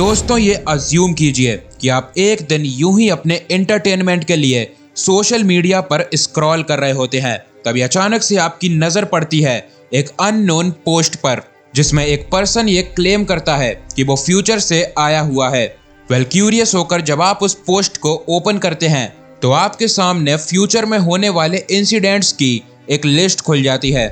दोस्तों ये अज्यूम कीजिए कि आप एक दिन यूं ही अपने एंटरटेनमेंट के लिए सोशल मीडिया पर स्क्रॉल कर रहे होते हैं, तभी अचानक से आपकी नजर पड़ती है एक अननोन पोस्ट पर, जिसमें एक पर्सन ये क्लेम करता है कि वो फ्यूचर से आया हुआ है। क्यूरियस होकर जब आप उस पोस्ट को ओपन करते हैं तो आपके सामने फ्यूचर में होने वाले इंसिडेंट्स की एक लिस्ट खुल जाती है।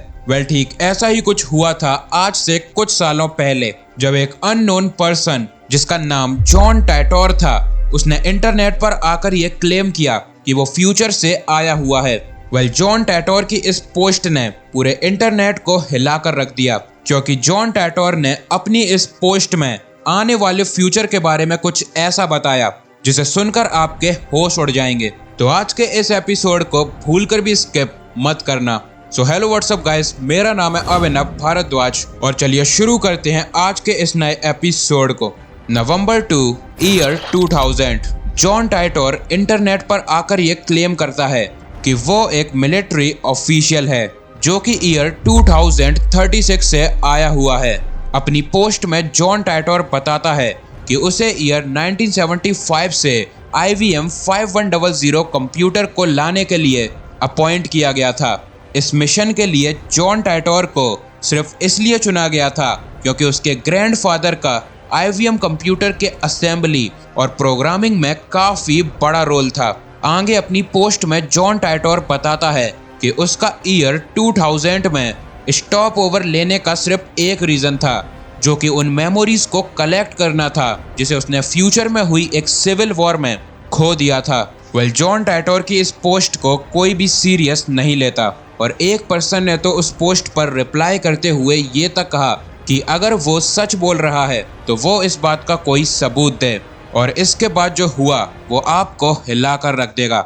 ठीक ऐसा ही कुछ हुआ था आज से कुछ सालों पहले, जब एक अननोन पर्सन जिसका नाम जॉन टाइटोर था, उसने इंटरनेट पर आकर ये क्लेम किया कि वो फ्यूचर से आया हुआ है। जॉन टाइटोर की इस पोस्ट ने पूरे इंटरनेट को हिलाकर रख दिया, क्योंकि जॉन टाइटोर ने अपनी इस पोस्ट में आने वाले फ्यूचर के बारे में कुछ ऐसा बताया जिसे सुनकर आपके होश उड़ जाएंगे। तो आज के इस एपिसोड को भूलकर भी स्किप मत करना। हेलो व्हाट्सअप गाइस, मेरा नाम है अभिनव भारद्वाज और चलिए शुरू करते हैं आज के इस नए एपिसोड को। नवंबर 2 ईयर 2000, जॉन टाइटोर इंटरनेट पर आकर ये क्लेम करता है कि वो एक मिलिट्री ऑफिशियल है जो कि ईयर 2036 से आया हुआ है। अपनी पोस्ट में जॉन टाइटोर बताता है कि उसे ईयर 1975 से IBM 5100 कंप्यूटर को लाने के लिए अपॉइंट किया गया था। इस मिशन के लिए जॉन टाइटोर को सिर्फ इसलिए चुना गया था क्योंकि उसके ग्रैंडफादर का IBM कंप्यूटर के असेंबली और प्रोग्रामिंग में काफी बड़ा रोल था। आगे अपनी पोस्ट में जॉन टाइटोर बताता है कि उसका ईयर 2000 में स्टॉप ओवर लेने का सिर्फ एक रीजन था, जो कि उन मेमोरीज को कलेक्ट करना था जिसे उसने फ्यूचर में हुई एक सिविल वॉर में खो दिया था। जॉन टाइटोर की इस पोस्ट को कोई भी सीरियस नहीं लेता और एक पर्सन ने तो उस पोस्ट पर रिप्लाई करते हुए ये तक कहा कि अगर वो सच बोल रहा है तो वो इस बात का कोई सबूत दे, और इसके बाद जो हुआ वो आपको हिलाकर रख देगा।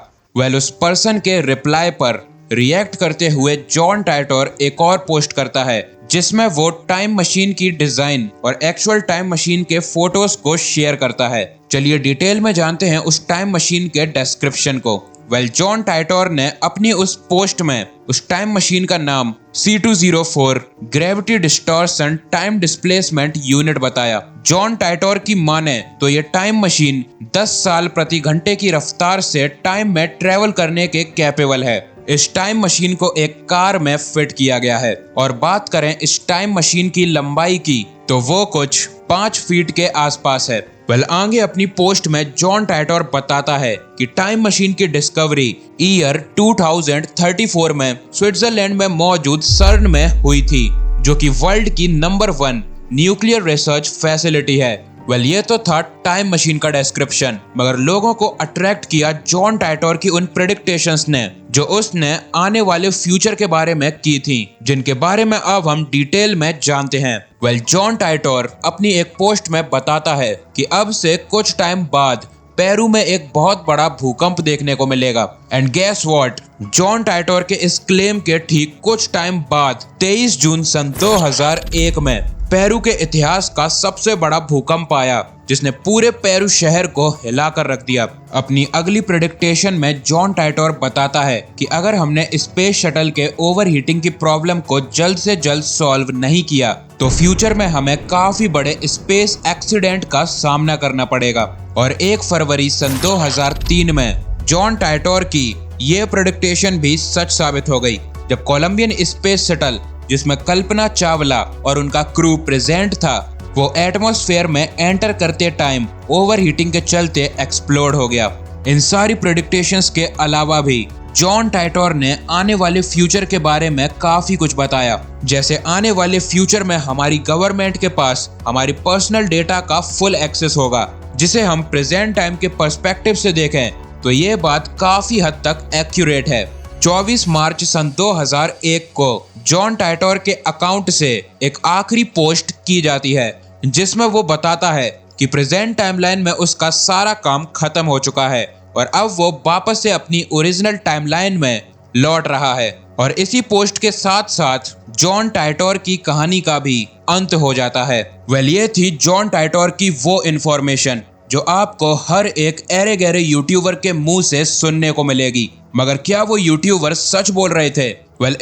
उस पर्सन के रिप्लाई पर रिएक्ट करते हुए जॉन टाइटोर एक और पोस्ट करता है जिसमें वो टाइम मशीन की डिजाइन और एक्चुअल टाइम मशीन के फोटोज को शेयर करता है। चलिए डिटेल में जानते हैं उस टाइम मशीन के डिस्क्रिप्शन को। जॉन टाइटोर ने अपनी उस पोस्ट में उस टाइम मशीन का नाम C204 gravity distortion time displacement unit बताया। जॉन टाइटोर की माने तो ये टाइम मशीन 10 साल प्रति घंटे की रफ्तार से टाइम में ट्रेवल करने के कैपेबल है। इस टाइम मशीन को एक कार में फिट किया गया है, और बात करें इस टाइम मशीन की लंबाई की तो वो कुछ 5 फीट के आसपास है। आगे अपनी पोस्ट में जॉन टाइटोर बताता है कि टाइम मशीन की डिस्कवरी ईयर 2034 में स्विट्जरलैंड में मौजूद सर्न में हुई थी, जो कि वर्ल्ड की नंबर 1 न्यूक्लियर रिसर्च फैसिलिटी है। ये तो था टाइम मशीन का डिस्क्रिप्शन, मगर लोगों को अट्रैक्ट किया जॉन टाइटोर की उन प्रेडिक्टेशंस ने जो उसने आने वाले फ्यूचर के बारे में की थी, जिनके बारे में अब हम डिटेल में जानते हैं। जॉन टाइटोर अपनी एक पोस्ट में बताता है कि अब से कुछ टाइम बाद पेरू में एक बहुत बड़ा भूकंप देखने को मिलेगा। एंड गेस व्हाट, जॉन टाइटोर के इस क्लेम के ठीक कुछ टाइम बाद 23 जून सन 2001 में पेरू के इतिहास का सबसे बड़ा भूकंप आया, जिसने पूरे पेरू शहर को हिलाकर रख दिया। अपनी अगली प्रेडिक्टेशन में जॉन टाइटोर बताता है कि अगर हमने स्पेस शटल के ओवरहीटिंग की प्रॉब्लम को जल्द से जल्द सॉल्व नहीं किया तो फ्यूचर में हमें काफी बड़े स्पेस एक्सीडेंट का सामना करना पड़ेगा। और 1 फरवरी सन 2003 में जॉन टाइटोर की ये प्रेडिक्टेशन भी सच साबित हो गई, जब कोलंबियन स्पेस शटल, जिसमें कल्पना चावला और उनका क्रू प्रेजेंट था, वो एटमॉस्फेयर में एंटर करते टाइम ओवरहीटिंग के चलते एक्सप्लोड हो गया। इन सारी प्रेडिक्टेशंस के अलावा भी जॉन टाइटोर ने आने वाले फ्यूचर के बारे में काफी कुछ बताया, जैसे आने वाले फ्यूचर में हमारी गवर्नमेंट के पास हमारी पर्सनल डेटा का फुल एक्सेस होगा, जिसे हम प्रेजेंट टाइम के पर्सपेक्टिव से देखें तो ये बात काफी हद तक एक्यूरेट है। 24 मार्च सन 2001 को जॉन टाइटोर के अकाउंट से एक आखिरी पोस्ट की जाती है जिसमें वो बताता है कि प्रेजेंट टाइमलाइन में उसका सारा काम खत्म हो चुका है और अब वो वापस से अपनी ओरिजिनल टाइमलाइन में लौट रहा है। और इसी पोस्ट के साथ साथ जॉन टाइटोर की कहानी का भी अंत हो जाता है। ये थी जॉन टाइटोर की वो इन्फॉर्मेशन जो आपको हर एक एरे गहरे यूट्यूबर के मुंह से सुनने को मिलेगी, मगर क्या वो यूट्यूबर सच बोल रहे थे?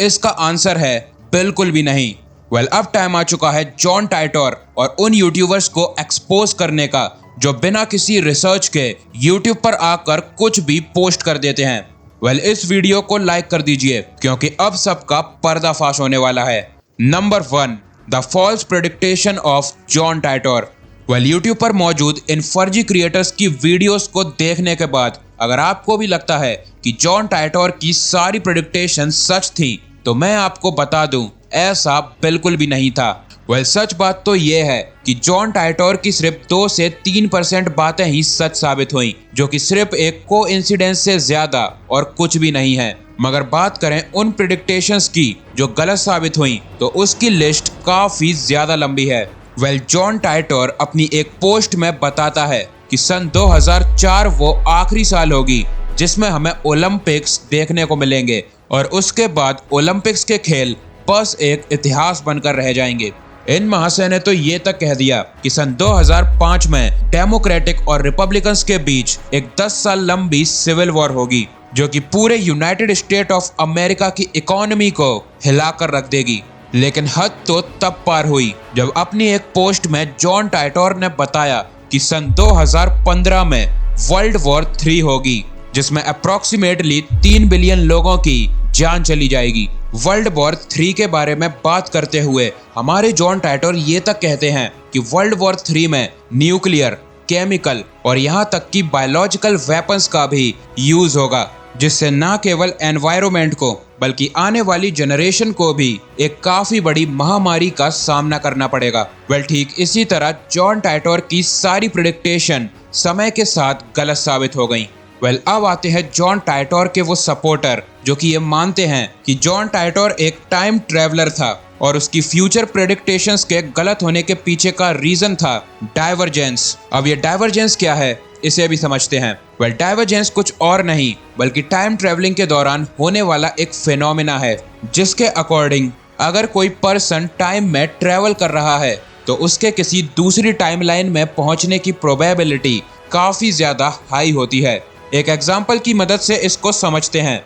इसका आंसर है बिल्कुल भी नहीं। अब टाइम आ चुका है जॉन टाइटोर और उन यूट्यूबर्स को एक्सपोज करने का जो बिना किसी रिसर्च के यूट्यूब पर आकर कुछ भी पोस्ट कर देते हैं। इस वीडियो को लाइक कर दीजिए क्योंकि अब सबका पर्दाफाश होने वाला है। Number 1, the false prediction of John Titor. YouTube पर मौजूद इन फर्जी क्रिएटर्स की वीडियोस को देखने के बाद अगर आपको भी लगता है कि जॉन टाइटोर की सारी प्रेडिक्टेशन सच थी, तो मैं आपको बता दूं, ऐसा बिल्कुल भी नहीं था। सच बात तो ये है कि जॉन टाइटोर की सिर्फ 2 से 3% बातें ही सच साबित हुई, जो कि सिर्फ एक कोइंसिडेंस से ज्यादा और कुछ भी नहीं है। मगर बात करें उन प्रेडिक्टेशंस की जो गलत साबित हुई, तो उसकी लिस्ट काफी ज्यादा लंबी है। जॉन टाइटोर अपनी एक पोस्ट में बताता है कि सन 2004 वो आखिरी साल होगी जिसमें हमें ओलंपिक्स देखने को मिलेंगे और उसके बाद ओलंपिक्स के खेल बस एक इतिहास बनकर रह जाएंगे। इन महाशय ने तो ये तक कह दिया कि सन 2005 में डेमोक्रेटिक और रिपब्लिकन्स के बीच एक 10 साल लंबी सिविल वॉर होगी, जो कि पूरे यूनाइटेड स्टेट ऑफ अमेरिका की इकोनॉमी को हिलाकर रख देगी। लेकिन हद तो तब पार हुई जब अपनी एक पोस्ट में जॉन टाइटोर ने बताया कि सन 2015 में वर्ल्ड वॉर 3 होगी, जिसमें अप्रोक्सीमेटली 3 बिलियन लोगों की जान चली जाएगी। वर्ल्ड वॉर 3 के बारे में बात करते हुए हमारे जॉन टाइटोर ये तक कहते हैं कि वर्ल्ड वॉर 3 में न्यूक्लियर, केमिकल और यहाँ तक कि बायोलॉजिकल वेपन्स का भी यूज होगा, जिससे न केवल एनवायरनमेंट को बल्कि आने वाली जनरेशन को भी एक काफी बड़ी महामारी का सामना करना पड़ेगा। ठीक इसी तरह जॉन टाइटोर की सारी प्रेडिक्टेशन समय के साथ गलत साबित हो गई। अब आते हैं जॉन टाइटोर के वो सपोर्टर जो कि ये मानते हैं कि जॉन टाइटोर एक टाइम ट्रेवलर था और उसकी फ्यूचर प्रेडिक्टेशंस के गलत होने के पीछे का रीजन था डाइवर्जेंस। अब ये डाइवर्जेंस क्या है, इसे भी समझते हैं। डाइवर्जेंस कुछ और नहीं बल्कि टाइम ट्रेवलिंग के दौरान होने वाला एक फिनोमिना है, जिसके अकॉर्डिंग अगर कोई पर्सन टाइम में ट्रेवल कर रहा है तो उसके किसी दूसरी टाइमलाइन में पहुंचने की प्रोबेबिलिटी काफी ज्यादा हाई होती है। एक एग्जाम्पल की मदद से इसको समझते हैं।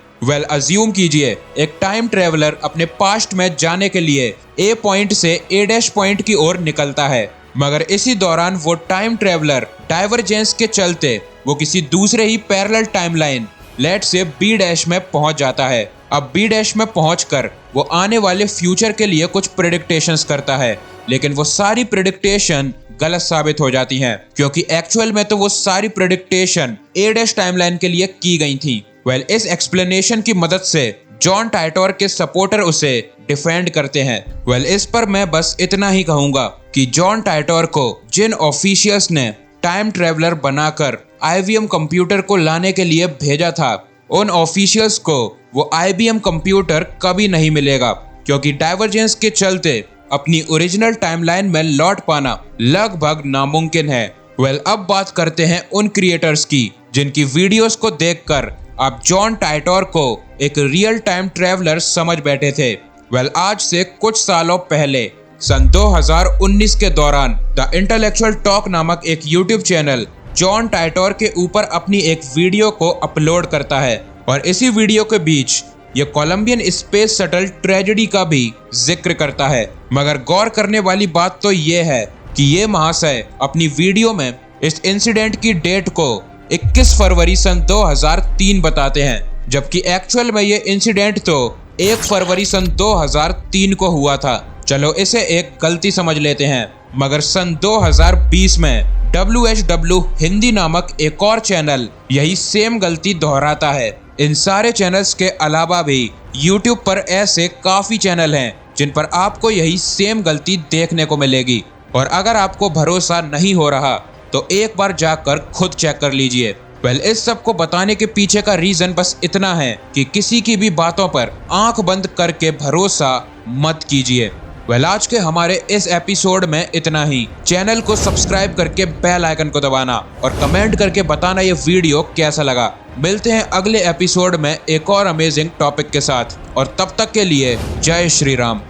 अज्यूम कीजिए एक टाइम ट्रेवलर अपने पास्ट में जाने के लिए ए पॉइंट से ए डैश पॉइंट की ओर निकलता है, मगर इसी दौरान वो टाइम ट्रेवलर डाइवर्जेंस के चलते वो किसी दूसरे ही पैरेलल टाइमलाइन लेट से बी डैश में पहुंच जाता है। अब बी डैश में पहुंचकर वो आने वाले फ्यूचर के लिए कुछ प्रेडिक्टेशंस करता है, लेकिन वो सारी प्रेडिक्टेशन गलत साबित हो जाती हैं, क्योंकि एक्चुअल में तो वो सारी प्रेडिक्टेशन ए डैश टाइमलाइन के लिए की गई थी। इस एक्सप्लेनेशन की मदद से जॉन टाइटोर के सपोर्टर उसे डिफेंड करते हैं। इस पर मैं बस इतना ही कहूंगा कि जॉन टाइटोर को जिन ऑफिशियल्स ने टाइम ट्रेवलर बनाकर IBM कंप्यूटर को लाने के लिए भेजा था, उन ऑफिशियल्स को वो IBM कंप्यूटर कभी नहीं मिलेगा, क्योंकि डाइवर्जेंस के चलते अपनी ओरिजिनल टाइमलाइन में लौट पाना लगभग नामुमकिन है। अब बात करते हैं उन क्रिएटर्स की जिनकी वीडियोस को देखकर आप जॉन टाइटोर को एक रियल टाइम ट्रेवलर समझ बैठे थे। आज से कुछ सालों पहले सन 2019 के दौरान द इंटेलेक्चुअल टॉक नामक एक यूट्यूब चैनल जॉन टाइटोर के ऊपर अपनी एक वीडियो को अपलोड करता है और इसी वीडियो के बीच ये कोलंबियन स्पेस शटल ट्रेजेडी का भी जिक्र करता है। मगर गौर करने वाली बात तो ये है कि ये महाशय अपनी वीडियो में इस इंसिडेंट की डेट को 21 फरवरी सन 2003 बताते हैं, जबकि एक्चुअल में ये इंसिडेंट तो 1 फरवरी सन 2003 को हुआ था। चलो इसे एक गलती समझ लेते हैं, मगर सन 2020 में WHW हिंदी नामक एक और चैनल यही सेम गलती दोहराता है। इन सारे चैनल्स के अलावा भी YouTube पर ऐसे काफी चैनल हैं जिन पर आपको यही सेम गलती देखने को मिलेगी। और अगर आपको भरोसा नहीं हो रहा तो एक बार जाकर खुद चेक कर लीजिए। इस सब को बताने के पीछे का रीजन बस इतना है कि किसी की भी बातों पर आंख बंद करके भरोसा मत कीजिए। आज के हमारे इस एपिसोड में इतना ही। चैनल को सब्सक्राइब करके बेल आइकन को दबाना और कमेंट करके बताना ये वीडियो कैसा लगा। मिलते हैं अगले एपिसोड में एक और अमेजिंग टॉपिक के साथ, और तब तक के लिए जय श्री राम।